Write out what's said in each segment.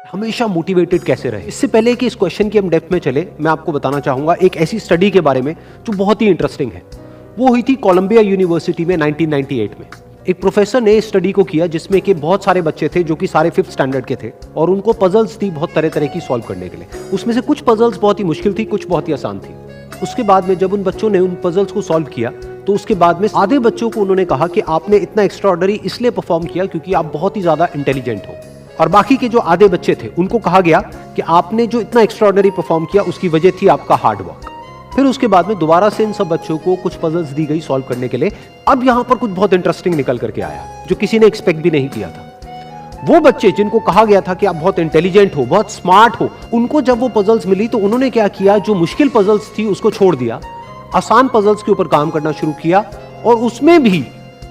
हमेशा मोटिवेटेड कैसे रहे। इससे पहले कि इस क्वेश्चन की हम डेप्थ में चले, मैं आपको बताना चाहूंगा एक ऐसी स्टडी के बारे में जो बहुत ही इंटरेस्टिंग है। वो हुई थी कोलंबिया यूनिवर्सिटी में 1998 में। एक प्रोफेसर ने इस स्टडी को किया जिसमें कि बहुत सारे बच्चे थे जो कि सारे 5th स्टैंडर्ड के थे और उनको पजल्स थी बहुत तरह तरह की सॉल्व करने के लिए। उसमें से कुछ पजल्स बहुत ही मुश्किल थी, कुछ बहुत ही आसान थी। उसके बाद में जब उन बच्चों ने उन पजल्स को सॉल्व किया तो उसके बाद में आधे बच्चों को उन्होंने कहा कि आपने इतना एक्स्ट्राऑर्डिनरी इसलिए परफॉर्म किया क्योंकि आप बहुत ही ज्यादा इंटेलिजेंट हो, और बाकी के जो आधे बच्चे थे उनको कहा गया कि आपने जो इतना एक्स्ट्राऑर्डिनरी परफॉर्म किया उसकी वजह थी आपका हार्ड वर्क। फिर उसके बाद में दोबारा से इन सब बच्चों को कुछ पजल्स दी गई सॉल्व करने के लिए। अब यहां पर कुछ बहुत इंटरेस्टिंग निकल करके आया जो किसी ने एक्सपेक्ट भी नहीं किया था। वो बच्चे जिनको कहा गया था कि आप बहुत इंटेलिजेंट हो, बहुत स्मार्ट हो, उनको जब वो पजल्स मिली तो उन्होंने क्या किया, जो मुश्किल पजल्स थी उसको छोड़ दिया, आसान पजल्स के ऊपर काम करना शुरू किया, और उसमें भी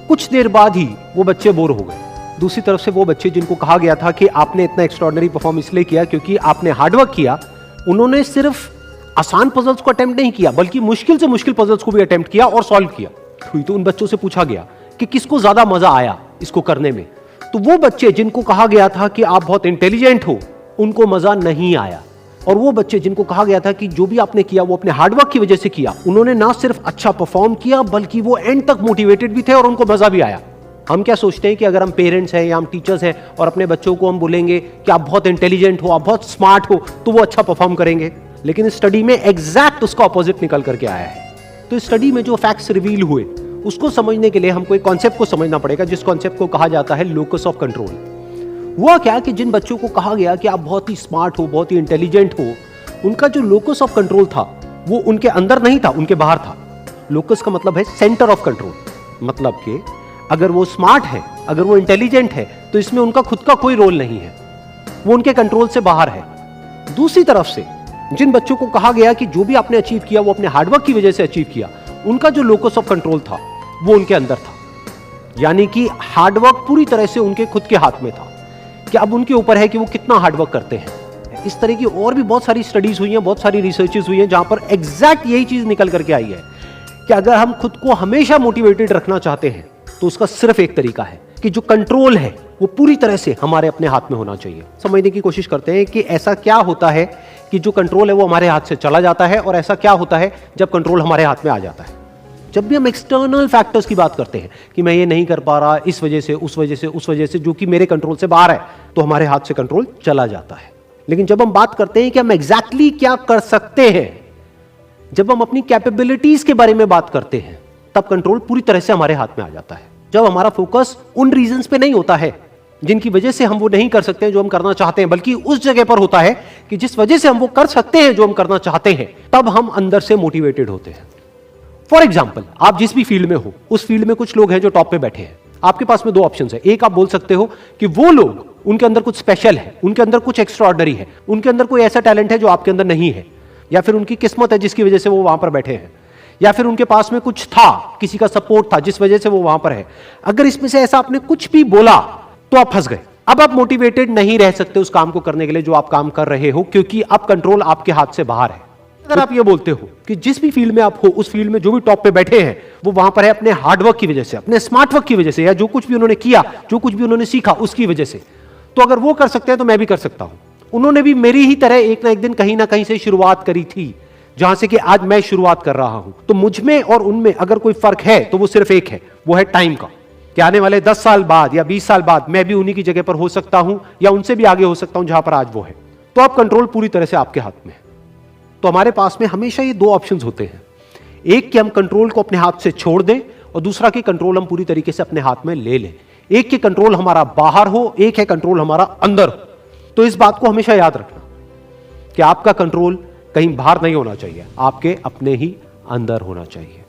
कुछ देर बाद ही वो बच्चे बोर हो गए। दूसरी तरफ से वो बच्चे जिनको कहा गया था कि आपने इतना एक्स्ट्राऑर्डिनरी परफॉर्म इसलिए किया क्योंकि आपने हार्डवर्क किया, उन्होंने सिर्फ आसान पजल्स को अटेम्प्ट नहीं किया बल्कि मुश्किल से मुश्किल पजल्स को भी अटेम्प्ट किया और सॉल्व किया। तो उन बच्चों से पूछा गया कि किसको ज्यादा मजा आया इसको करने में, तो वो बच्चे जिनको कहा गया था कि आप बहुत इंटेलिजेंट हो उनको मजा नहीं आया, और वो बच्चे जिनको कहा गया था कि जो भी आपने किया वो अपने हार्डवर्क की वजह से किया, उन्होंने ना सिर्फ अच्छा परफॉर्म किया बल्कि वो एंड तक मोटिवेटेड भी थे और उनको मजा भी आया। हम क्या सोचते हैं कि अगर हम पेरेंट्स हैं या हम टीचर्स हैं और अपने बच्चों को हम बोलेंगे कि आप बहुत इंटेलिजेंट हो, आप बहुत स्मार्ट हो, तो वो अच्छा परफॉर्म करेंगे, लेकिन इस स्टडी में एग्जैक्ट उसका ऑपोजिट निकल करके आया है। तो इस स्टडी में जो फैक्ट्स रिवील हुए उसको समझने के लिए हमको एक कॉन्सेप्ट को समझना पड़ेगा, जिस कॉन्सेप्ट को कहा जाता है लोकस ऑफ कंट्रोल। हुआ क्या कि जिन बच्चों को कहा गया कि आप बहुत ही स्मार्ट हो, बहुत ही इंटेलिजेंट हो, उनका जो लोकस ऑफ कंट्रोल था वो उनके अंदर नहीं था, उनके बाहर था। लोकस का मतलब है सेंटर ऑफ कंट्रोल, मतलब कि अगर वो स्मार्ट है, अगर वो इंटेलिजेंट है तो इसमें उनका खुद का कोई रोल नहीं है, वो उनके कंट्रोल से बाहर है। दूसरी तरफ से जिन बच्चों को कहा गया कि जो भी आपने अचीव किया वो अपने हार्डवर्क की वजह से अचीव किया, उनका जो लोकस ऑफ कंट्रोल था वो उनके अंदर था, यानी कि हार्डवर्क पूरी तरह से उनके खुद के हाथ में था कि अब उनके ऊपर है कि वो कितना हार्डवर्क करते हैं। इस तरह की और भी बहुत सारी स्टडीज हुई हैं, बहुत सारी रिसर्चेस हुई हैं जहां पर एग्जैक्ट यही चीज निकल करके आई है कि अगर हम खुद को हमेशा मोटिवेटेड रखना चाहते हैं तो उसका सिर्फ एक तरीका है कि जो कंट्रोल है वो पूरी तरह से हमारे अपने हाथ में होना चाहिए। समझने की कोशिश करते हैं कि ऐसा क्या होता है कि जो कंट्रोल है वो हमारे हाथ से चला जाता है, और ऐसा क्या होता है जब कंट्रोल हमारे हाथ में आ जाता है। जब भी हम एक्सटर्नल फैक्टर्स की बात करते हैं कि मैं ये नहीं कर पा रहा इस वजह से, उस वजह से, उस वजह से, जो कि मेरे कंट्रोल से बाहर है, तो हमारे हाथ से कंट्रोल चला जाता है। लेकिन जब हम बात करते हैं कि हम एग्जैक्टली क्या कर सकते हैं, जब हम अपनी कैपेबिलिटीज के बारे में बात करते हैं, तब कंट्रोल पूरी तरह से हमारे हाथ में आ जाता है। जब हमारा फोकस उन रीजंस पे नहीं होता है जिनकी वजह से हम वो नहीं कर सकते हैं जो हम करना चाहते हैं, बल्कि उस जगह पर होता है कि जिस वजह से हम वो कर सकते हैं जो हम करना चाहते हैं, तब हम अंदर से मोटिवेटेड होते हैं। फॉर एग्जाम्पल, आप जिस भी फील्ड में हो उस फील्ड में कुछ लोग हैं जो टॉप पे बैठे हैं। आपके पास में दो ऑप्शंस है। एक, आप बोल सकते हो कि वो लोग, उनके अंदर कुछ स्पेशल है, उनके अंदर कुछ एक्स्ट्राऑर्डिनरी है, उनके अंदर कोई ऐसा टैलेंट है जो आपके अंदर नहीं है, या फिर उनकी किस्मत है जिसकी वजह से वो वहां पर बैठे हैं, या फिर उनके पास में कुछ था, किसी का सपोर्ट था जिस वजह से वो वहां पर है। अगर इसमें से ऐसा आपने कुछ भी बोला तो आप फंस गए। अब आप मोटिवेटेड नहीं रह सकते उस काम को करने के लिए जो आप काम कर रहे हो, क्योंकि अब कंट्रोल आपके हाथ से बाहर है। अगर आप ये बोलते हो कि जिस भी फील्ड में आप हो उस फील्ड में जो भी टॉप पे बैठे हैं वो वहां पर है अपने हार्डवर्क की वजह से, अपने स्मार्ट वर्क की वजह से, या जो कुछ भी उन्होंने किया, जो कुछ भी उन्होंने सीखा उसकी वजह से, तो अगर वो कर सकते हैं तो मैं भी कर सकता हूं। उन्होंने भी मेरी ही तरह एक ना एक दिन कहीं ना कहीं से शुरुआत करी थी, जहां से कि आज मैं शुरुआत कर रहा हूं। तो मुझ में और उनमें अगर कोई फर्क है तो वो सिर्फ एक है, वो है टाइम का, कि आने वाले 10 साल बाद या 20 साल बाद मैं भी उन्हीं की जगह पर हो सकता हूं या उनसे भी आगे हो सकता हूं जहां पर आज वो है। तो अब कंट्रोल पूरी तरह से आपके हाथ में है। तो हमारे पास में हमेशा ये दो ऑप्शंस होते हैं, एक कि हम कंट्रोल को अपने हाथ से छोड़ दें, और दूसरा कि कंट्रोल हम पूरी तरीके से अपने हाथ में ले लें। एक कि कंट्रोल हमारा बाहर हो, एक है कंट्रोल हमारा अंदर हो। तो इस बात को हमेशा याद रखना कि आपका कंट्रोल कहीं बाहर नहीं होना चाहिए, आपके अपने ही अंदर होना चाहिए।